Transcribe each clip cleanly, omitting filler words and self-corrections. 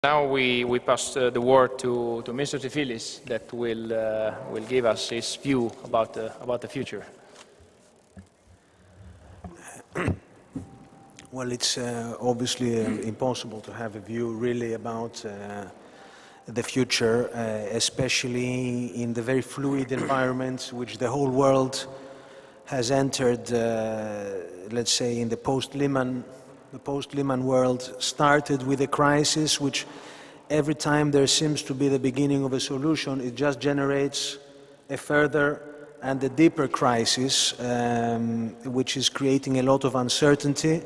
Now we pass the word to Mr. Tryphillis that will give us his view about the future. Well, it's obviously impossible to have a view really about the future, especially in the very fluid environment which the whole world has entered, let's say, in the post-Lehman world. Started with a crisis which every time there seems to be the beginning of a solution, it just generates a further and a deeper crisis, which is creating a lot of uncertainty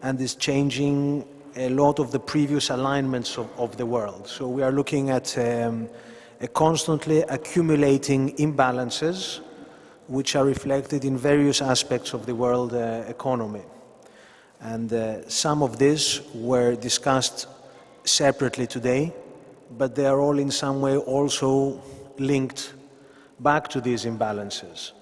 and is changing a lot of the previous alignments of the world. So we are looking at a constantly accumulating imbalances which are reflected in various aspects of the world economy. And some of these were discussed separately today, but they are all in some way also linked back to these imbalances.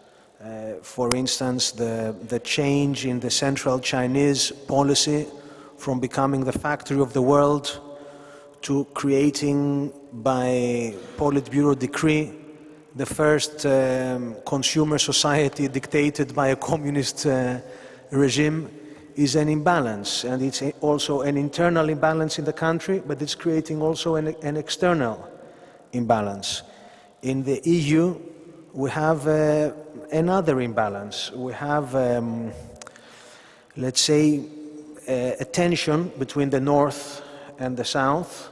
For instance, the change in the central Chinese policy from becoming the factory of the world to creating by Politburo decree the first consumer society dictated by a communist regime is an imbalance, and it's also an internal imbalance in the country, but it's creating also an external imbalance. In the EU, we have another imbalance. We have, let's say, a tension between the North and the South,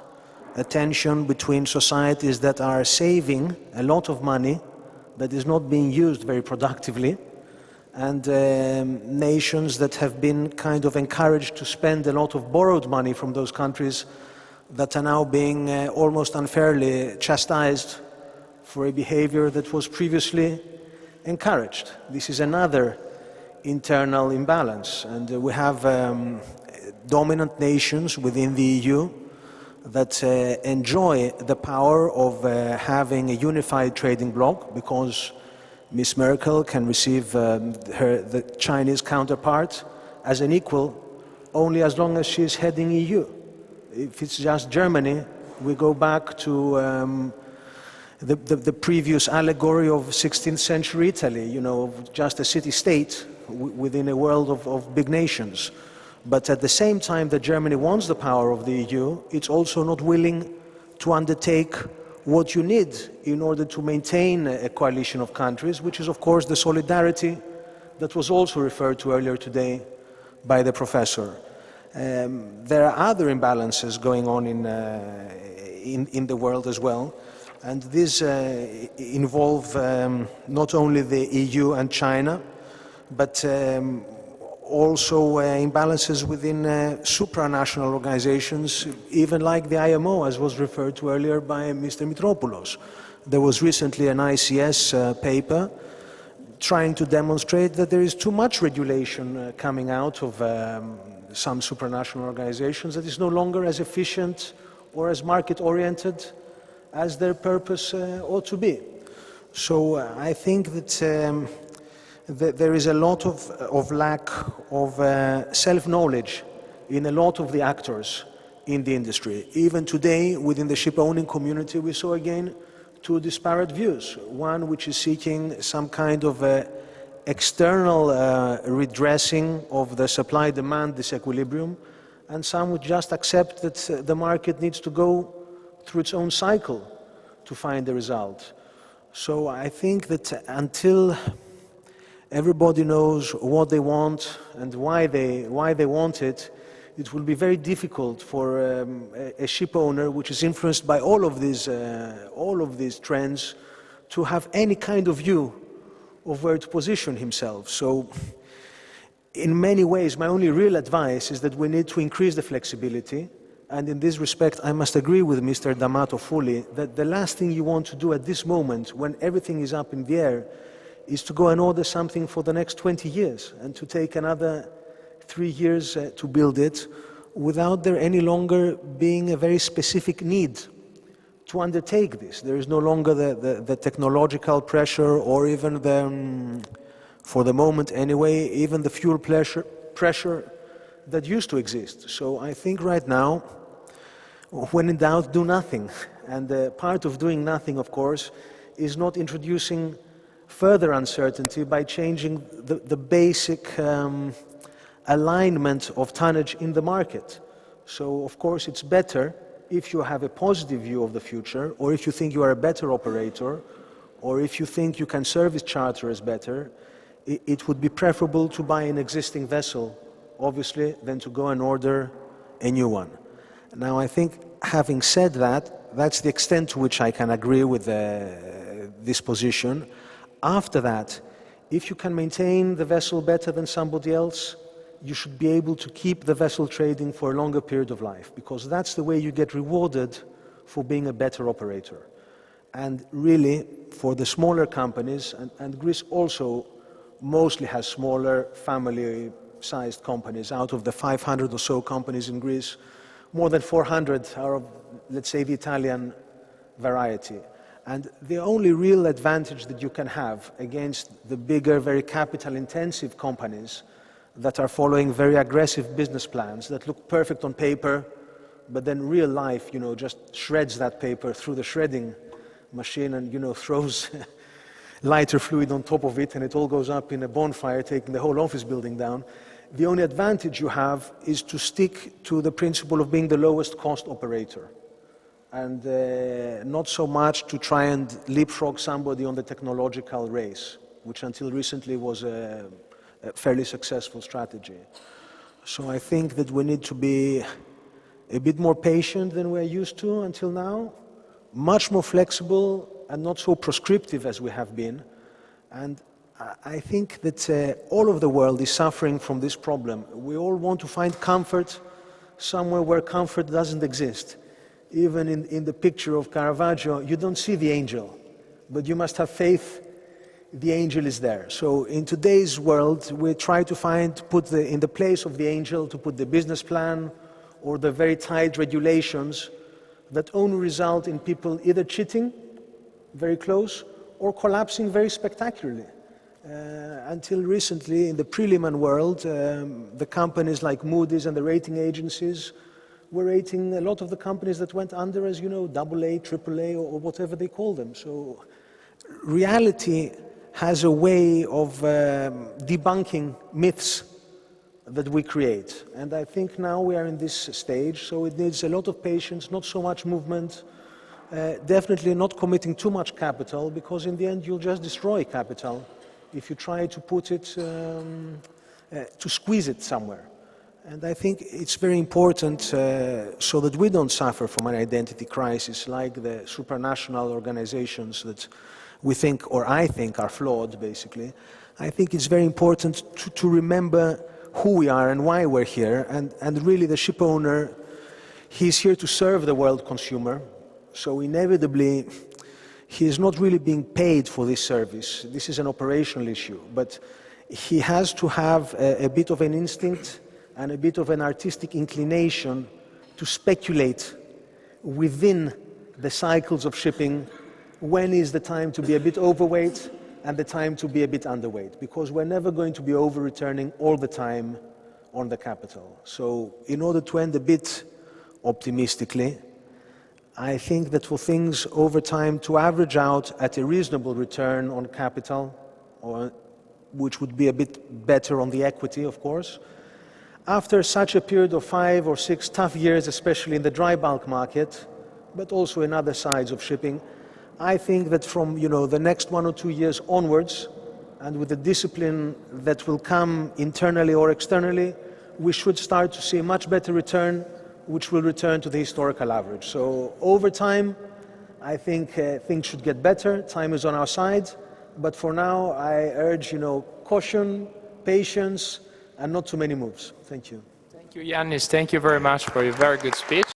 a tension between societies that are saving a lot of money that is not being used very productively, and nations that have been kind of encouraged to spend a lot of borrowed money from those countries that are now being almost unfairly chastised for a behavior that was previously encouraged. This is another internal imbalance, and we have dominant nations within the EU that enjoy the power of having a unified trading bloc, because Ms. Merkel can receive the Chinese counterpart as an equal only as long as she is heading EU. If it's just Germany, we go back to the previous allegory of 16th century Italy, you know, just a city-state within a world of big nations. But at the same time that Germany wants the power of the EU, it's also not willing to undertake what you need in order to maintain a coalition of countries, which is of course the solidarity that was also referred to earlier today by the professor. There are other imbalances going on in the world as well, and these involve not only the EU and China, but also imbalances within supranational organizations, even like the IMO, as was referred to earlier by Mr. Mitropoulos. There was recently an ICS paper trying to demonstrate that there is too much regulation coming out of some supranational organizations that is no longer as efficient or as market-oriented as their purpose ought to be. So I think that there is a lot of lack of self-knowledge in a lot of the actors in the industry. Even today, within the ship-owning community, we saw again two disparate views. One which is seeking some kind of external redressing of the supply-demand disequilibrium, and some would just accept that the market needs to go through its own cycle to find the result. So I think that until everybody knows what they want and why they want it, it will be very difficult for a ship owner which is influenced by all of these trends to have any kind of view of where to position himself. So in many ways, my only real advice is that we need to increase the flexibility, and in this respect I must agree with Mr. D'Amato fully that the last thing you want to do at this moment, when everything is up in the air, is to go and order something for the next 20 years and to take another 3 years to build it without there any longer being a very specific need to undertake this. There is no longer the technological pressure, or even for the moment anyway, even the fuel pressure that used to exist. So I think right now when in doubt, do nothing. And part of doing nothing, of course, is not introducing further uncertainty by changing the basic alignment of tonnage in the market. So, of course, it's better if you have a positive view of the future, or if you think you are a better operator, or if you think you can service charterers better, it would be preferable to buy an existing vessel, obviously, than to go and order a new one. Now, I think, having said that, that's the extent to which I can agree with this position. After that, if you can maintain the vessel better than somebody else, you should be able to keep the vessel trading for a longer period of life, because that's the way you get rewarded for being a better operator. And really, for the smaller companies, and Greece also mostly has smaller family-sized companies. Out of the 500 or so companies in Greece, more than 400 are of, let's say, the Italian variety. And the only real advantage that you can have against the bigger, very capital-intensive companies that are following very aggressive business plans that look perfect on paper, but then real life, just shreds that paper through the shredding machine and, throws lighter fluid on top of it, and it all goes up in a bonfire, taking the whole office building down. The only advantage you have is to stick to the principle of being the lowest cost operator, and not so much to try and leapfrog somebody on the technological race, which until recently was a fairly successful strategy. So I think that we need to be a bit more patient than we're used to until now, much more flexible and not so prescriptive as we have been. And I think that all of the world is suffering from this problem. We all want to find comfort somewhere where comfort doesn't exist. Even in the picture of Caravaggio, you don't see the angel, but you must have faith the angel is there. So in today's world, we try to put in the place of the angel, to put the business plan or the very tight regulations that only result in people either cheating very close or collapsing very spectacularly. Until recently, in the pre-Lehman world, the companies like Moody's and the rating agencies were rating a lot of the companies that went under as, AA, AAA, or whatever they call them. So reality has a way of debunking myths that we create. And I think now we are in this stage, so it needs a lot of patience, not so much movement, definitely not committing too much capital, because in the end you'll just destroy capital if you try to put it, to squeeze it somewhere. And I think it's very important so that we don't suffer from an identity crisis like the supranational organizations that we think, or I think, are flawed, basically. I think it's very important to remember who we are and why we're here. And really the ship owner, he's here to serve the world consumer. So inevitably, he is not really being paid for this service. This is an operational issue. But he has to have a bit of an instinct and a bit of an artistic inclination to speculate within the cycles of shipping when is the time to be a bit overweight and the time to be a bit underweight, because we're never going to be over-returning all the time on the capital. So in order to end a bit optimistically, I think that for things over time to average out at a reasonable return on capital, or which would be a bit better on the equity, of course, after such a period of 5 or 6 tough years, especially in the dry bulk market, but also in other sides of shipping, I think that from the next 1 or 2 years onwards, and with the discipline that will come internally or externally, we should start to see a much better return, which will return to the historical average. So over time, I think things should get better. Time is on our side. But for now, I urge caution, patience, and not too many moves. Thank you. Thank you, Yannis. Thank you very much for your very good speech.